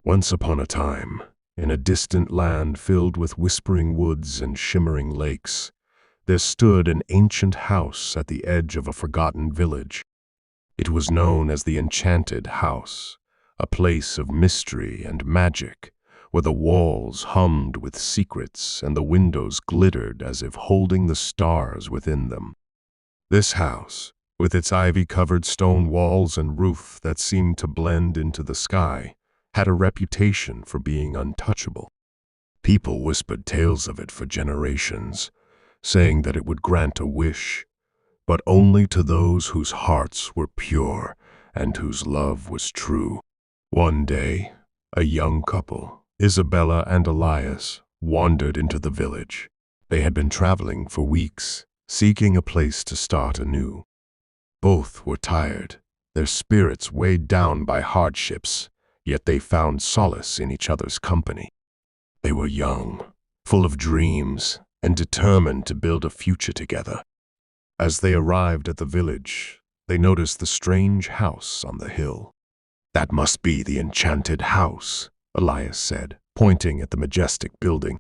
Once upon a time, in a distant land filled with whispering woods and shimmering lakes, there stood an ancient house at the edge of a forgotten village. It was known as the Enchanted House, a place of mystery and magic, where the walls hummed with secrets and the windows glittered as if holding the stars within them. This house, with its ivy-covered stone walls and roof that seemed to blend into the sky, had a reputation for being untouchable. People whispered tales of it for generations, saying that it would grant a wish, but only to those whose hearts were pure and whose love was true. One day, a young couple, Isabella and Elias, wandered into the village. They had been traveling for weeks, seeking a place to start anew. Both were tired, their spirits weighed down by hardships, yet they found solace in each other's company. They were young, full of dreams, and determined to build a future together. As they arrived at the village, they noticed the strange house on the hill. "That must be the Enchanted House," Elias said, pointing at the majestic building.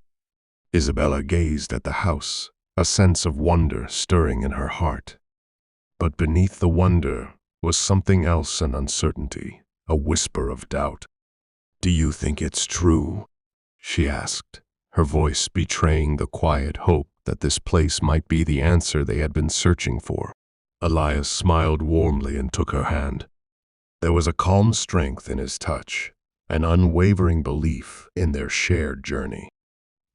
Isabella gazed at the house, a sense of wonder stirring in her heart. But beneath the wonder was something else, an uncertainty, a whisper of doubt. "Do you think it's true?" she asked, her voice betraying the quiet hope that this place might be the answer they had been searching for. Elias smiled warmly and took her hand. There was a calm strength in his touch, an unwavering belief in their shared journey.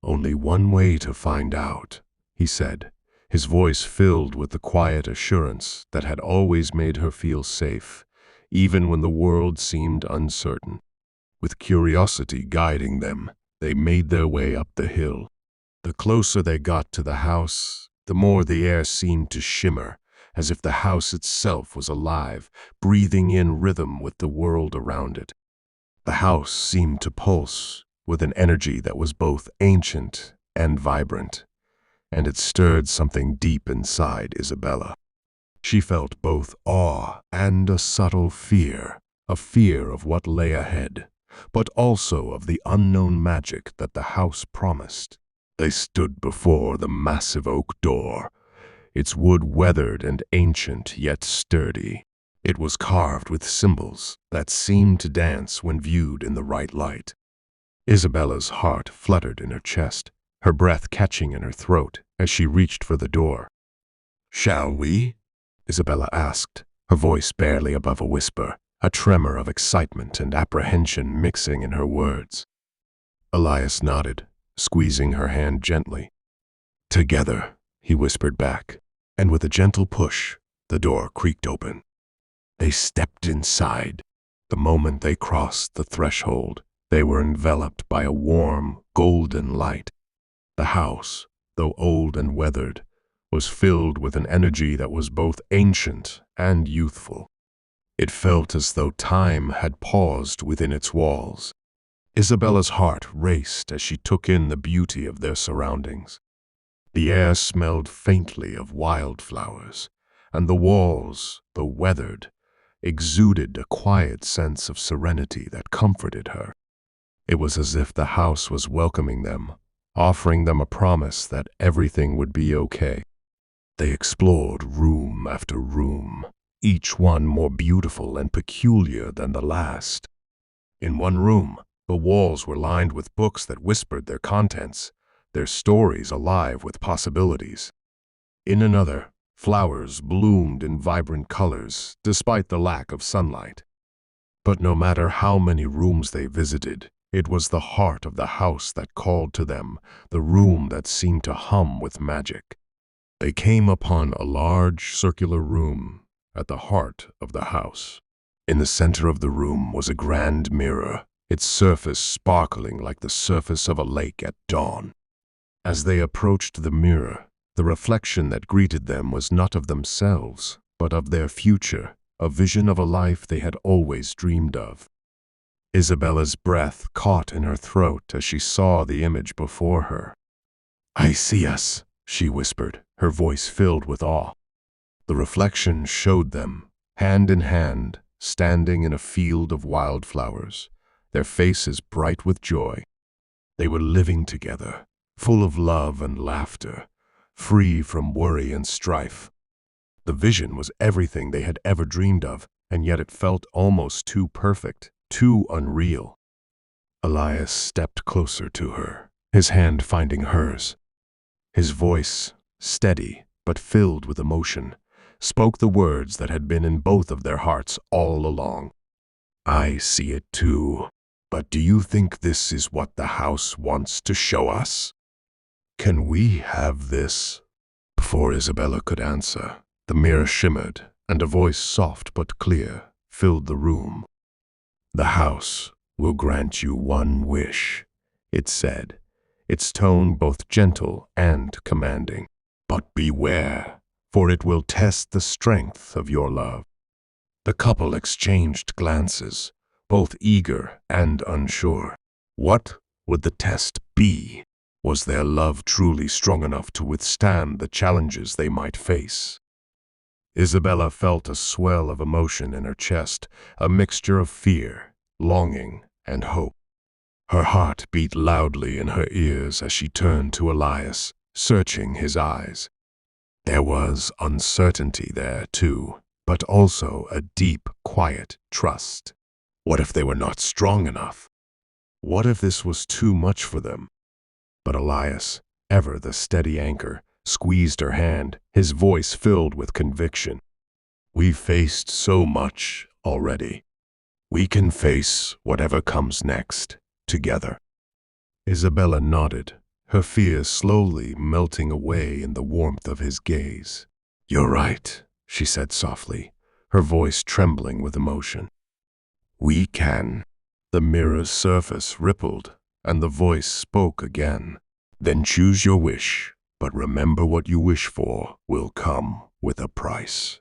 "Only one way to find out," he said, his voice filled with the quiet assurance that had always made her feel safe, even when the world seemed uncertain. With curiosity guiding them, they made their way up the hill. The closer they got to the house, the more the air seemed to shimmer, as if the house itself was alive, breathing in rhythm with the world around it. The house seemed to pulse with an energy that was both ancient and vibrant, and it stirred something deep inside Isabella. She felt both awe and a subtle fear, a fear of what lay ahead, but also of the unknown magic that the house promised. They stood before the massive oak door, its wood weathered and ancient yet sturdy. It was carved with symbols that seemed to dance when viewed in the right light. Isabella's heart fluttered in her chest, her breath catching in her throat as she reached for the door. "Shall we?" Isabella asked, her voice barely above a whisper, a tremor of excitement and apprehension mixing in her words. Elias nodded, squeezing her hand gently. "Together," he whispered back, and with a gentle push, the door creaked open. They stepped inside. The moment they crossed the threshold, they were enveloped by a warm, golden light. The house, though old and weathered, was filled with an energy that was both ancient and youthful. It felt as though time had paused within its walls. Isabella's heart raced as she took in the beauty of their surroundings. The air smelled faintly of wildflowers, and the walls, though weathered, exuded a quiet sense of serenity that comforted her. It was as if the house was welcoming them, offering them a promise that everything would be okay. They explored room after room, each one more beautiful and peculiar than the last. In one room, the walls were lined with books that whispered their contents, their stories alive with possibilities. In another, flowers bloomed in vibrant colors despite the lack of sunlight. But no matter how many rooms they visited, it was the heart of the house that called to them, the room that seemed to hum with magic. They came upon a large circular room at the heart of the house. In the center of the room was a grand mirror, its surface sparkling like the surface of a lake at dawn. As they approached the mirror, the reflection that greeted them was not of themselves, but of their future, a vision of a life they had always dreamed of. Isabella's breath caught in her throat as she saw the image before her. "I see us," she whispered, her voice filled with awe. The reflection showed them, hand in hand, standing in a field of wildflowers, their faces bright with joy. They were living together, full of love and laughter, free from worry and strife. The vision was everything they had ever dreamed of, and yet it felt almost too perfect, too unreal. Elias stepped closer to her, his hand finding hers. His voice, steady but filled with emotion, spoke the words that had been in both of their hearts all along. "I see it too, but do you think this is what the house wants to show us? Can we have this?" Before Isabella could answer, the mirror shimmered, and a voice soft but clear filled the room. "The house will grant you one wish," it said, its tone both gentle and commanding. "But beware, for it will test the strength of your love." The couple exchanged glances, both eager and unsure. What would the test be? Was their love truly strong enough to withstand the challenges they might face? Isabella felt a swell of emotion in her chest, a mixture of fear, longing, and hope. Her heart beat loudly in her ears as she turned to Elias, searching his eyes. There was uncertainty there, too, but also a deep, quiet trust. What if they were not strong enough? What if this was too much for them? But Elias, ever the steady anchor, squeezed her hand, his voice filled with conviction. "We've faced so much already. We can face whatever comes next, together." Isabella nodded, her fears slowly melting away in the warmth of his gaze. "You're right," she said softly, her voice trembling with emotion. "We can." The mirror's surface rippled, and the voice spoke again. "Then choose your wish, but remember what you wish for will come with a price."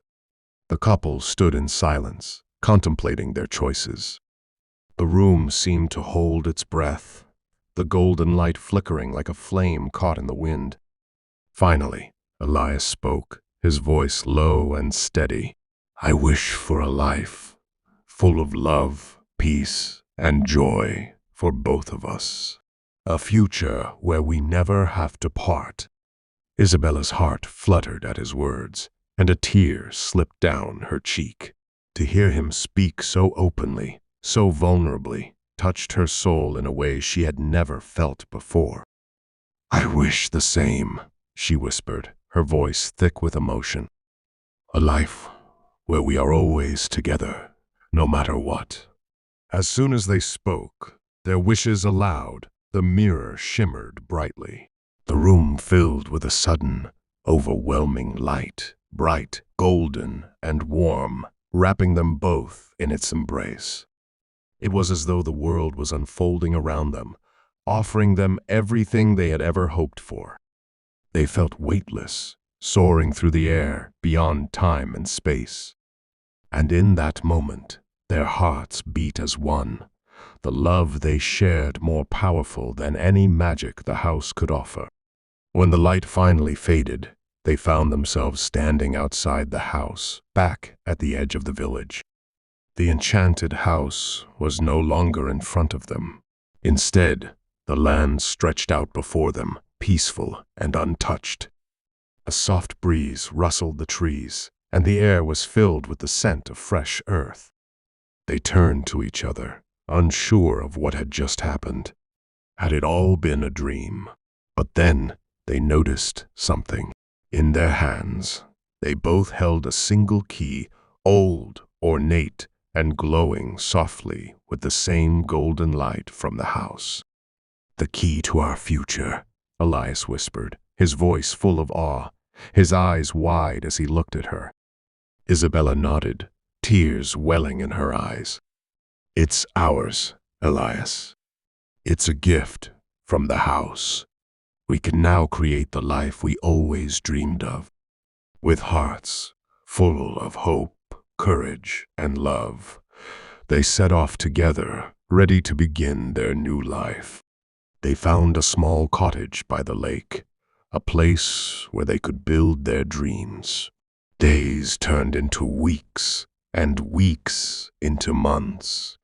The couple stood in silence, contemplating their choices. The room seemed to hold its breath, the golden light flickering like a flame caught in the wind. Finally, Elias spoke, his voice low and steady. "I wish for a life full of love, peace, and joy for both of us. A future where we never have to part." Isabella's heart fluttered at his words, and a tear slipped down her cheek. To hear him speak so openly, so vulnerably, touched her soul in a way she had never felt before. "I wish the same," she whispered, her voice thick with emotion. "A life where we are always together, no matter what." As soon as they spoke, their wishes aloud, the mirror shimmered brightly. The room filled with a sudden, overwhelming light, bright, golden, and warm, wrapping them both in its embrace. It was as though the world was unfolding around them, offering them everything they had ever hoped for. They felt weightless, soaring through the air, beyond time and space. And in that moment, their hearts beat as one, the love they shared more powerful than any magic the house could offer. When the light finally faded, they found themselves standing outside the house, back at the edge of the village. The enchanted house was no longer in front of them. Instead, the land stretched out before them, peaceful and untouched. A soft breeze rustled the trees, and the air was filled with the scent of fresh earth. They turned to each other, unsure of what had just happened. Had it all been a dream? But then they noticed something. In their hands, they both held a single key, old, ornate, and glowing softly with the same golden light from the house. "The key to our future," Elias whispered, his voice full of awe, his eyes wide as he looked at her. Isabella nodded, tears welling in her eyes. "It's ours, Elias. It's a gift from the house. We can now create the life we always dreamed of, with hearts full of hope, courage, and love." They set off together, ready to begin their new life. They found a small cottage by the lake, a place where they could build their dreams. Days turned into weeks, and weeks into months,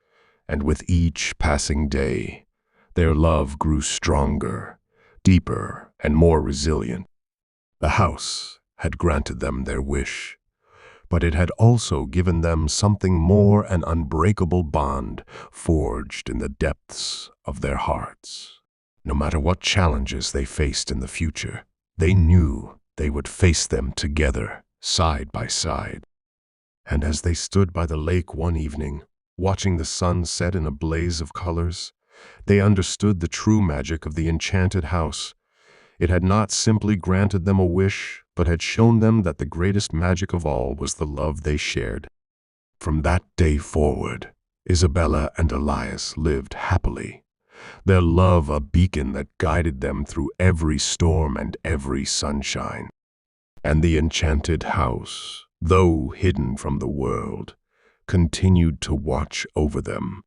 And with each passing day, their love grew stronger, deeper, and more resilient. The house had granted them their wish, but it had also given them something more, an unbreakable bond forged in the depths of their hearts. No matter what challenges they faced in the future, they knew they would face them together, side by side. And as they stood by the lake one evening, watching the sun set in a blaze of colors, they understood the true magic of the enchanted house. It had not simply granted them a wish, but had shown them that the greatest magic of all was the love they shared. From that day forward, Isabella and Elias lived happily, their love a beacon that guided them through every storm and every sunshine. And the enchanted house, though hidden from the world, continued to watch over them,